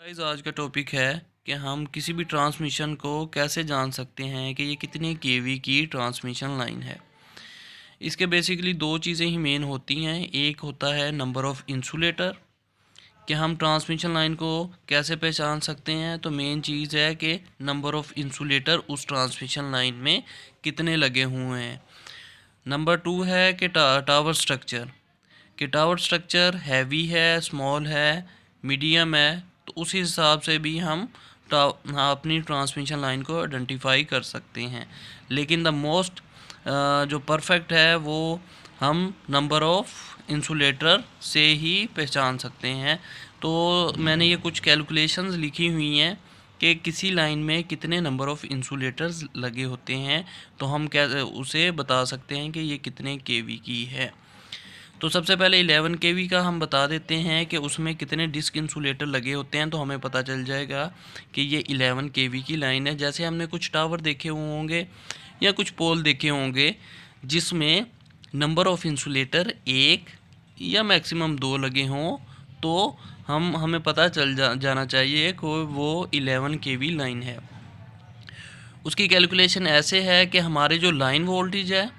Guys आज का topic है कि हम किसी भी ट्रांसमिशन को कैसे जान सकते हैं कि ये कितने केवी की ट्रांसमिशन लाइन है। इसके बेसिकली दो चीज़ें ही मेन होती हैं। एक होता है नंबर ऑफ़ इंसुलेटर, कि हम ट्रांसमिशन लाइन को कैसे पहचान सकते हैं। तो मेन चीज़ है कि नंबर ऑफ़ इंसुलेटर उस ट्रांसमिशन लाइन में कितने लगे हुए हैं। नंबर टू है कि टावर स्ट्रक्चर, कि टावर स्ट्रक्चर हैवी है, स्मॉल है, मीडियम है, तो उस हिसाब से भी हम अपनी ट्रांसमिशन लाइन को आइडेंटिफाई कर सकते हैं। लेकिन द मोस्ट जो परफेक्ट है वो हम नंबर ऑफ़ इंसुलेटर से ही पहचान सकते हैं। तो मैंने ये कुछ कैलकुलेशंस लिखी हुई हैं कि किसी लाइन में कितने नंबर ऑफ़ इंसुलेटर्स लगे होते हैं, तो हम क्या उसे बता सकते हैं कि ये कितने केवी की है। तो सबसे पहले 11 केवी का हम बता देते हैं कि उसमें कितने डिस्क इंसुलेटर लगे होते हैं, तो हमें पता चल जाएगा कि ये 11 केवी की लाइन है। जैसे हमने कुछ टावर देखे हुए होंगे या कुछ पोल देखे होंगे जिसमें नंबर ऑफ़ इंसुलेटर एक या मैक्सिमम दो लगे हों, तो हमें पता चल जाना चाहिए कि वो 11 केवी लाइन है। उसकी कैलकुलेशन ऐसे है कि हमारे जो लाइन वोल्टेज है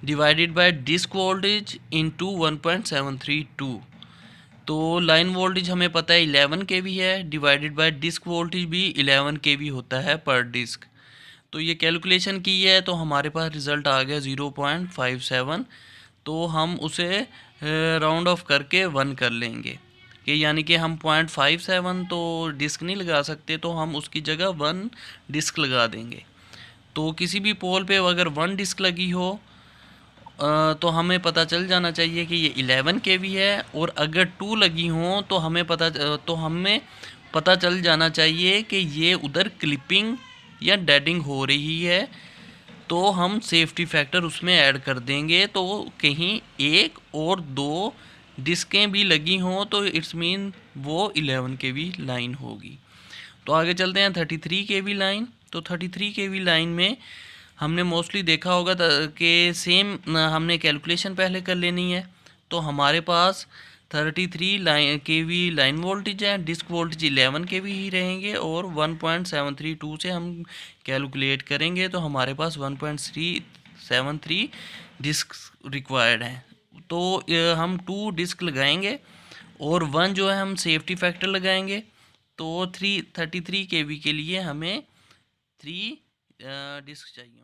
divided by disc voltage into 1.732। तो लाइन वोल्टेज हमें पता है 11 केवी है, डिवाइडेड बाय डिस्क वोल्टेज भी 11 केवी होता है पर डिस्क। तो ये कैलकुलेशन की है तो हमारे पास रिज़ल्ट आ गया 0.57। तो हम उसे राउंड ऑफ करके 1 कर लेंगे कि यानी कि हम 0.57 तो डिस्क नहीं लगा सकते, तो हम उसकी जगह 1 डिस्क लगा देंगे। तो किसी भी पोल पे अगर 1 डिस्क लगी हो तो हमें पता चल जाना चाहिए कि ये 11 केवी है। और अगर 2 लगी हों तो हमें पता चल जाना चाहिए कि ये उधर क्लिपिंग या डेडिंग हो रही है, तो हम सेफ्टी फैक्टर उसमें ऐड कर देंगे। तो कहीं एक और दो डिस्कें भी लगी हों तो इट्स मीन वो 11 केवी लाइन होगी। तो आगे चलते हैं 33 केवी लाइन। तो 33 केवी लाइन में हमने मोस्टली देखा होगा कि सेम हमने कैलकुलेशन पहले कर लेनी है। तो हमारे पास 33 केवी लाइन वोल्टेज है, डिस्क वोल्टेज 11 केवी ही रहेंगे और 1.732 से हम कैलकुलेट करेंगे तो हमारे पास 1.373 डिस्क रिक्वायर्ड हैं। तो हम 2 डिस्क लगाएंगे और 1 जो है हम सेफ्टी फैक्टर लगाएंगे। तो 33 केवी के लिए हमें 3 डिस्क चाहिए।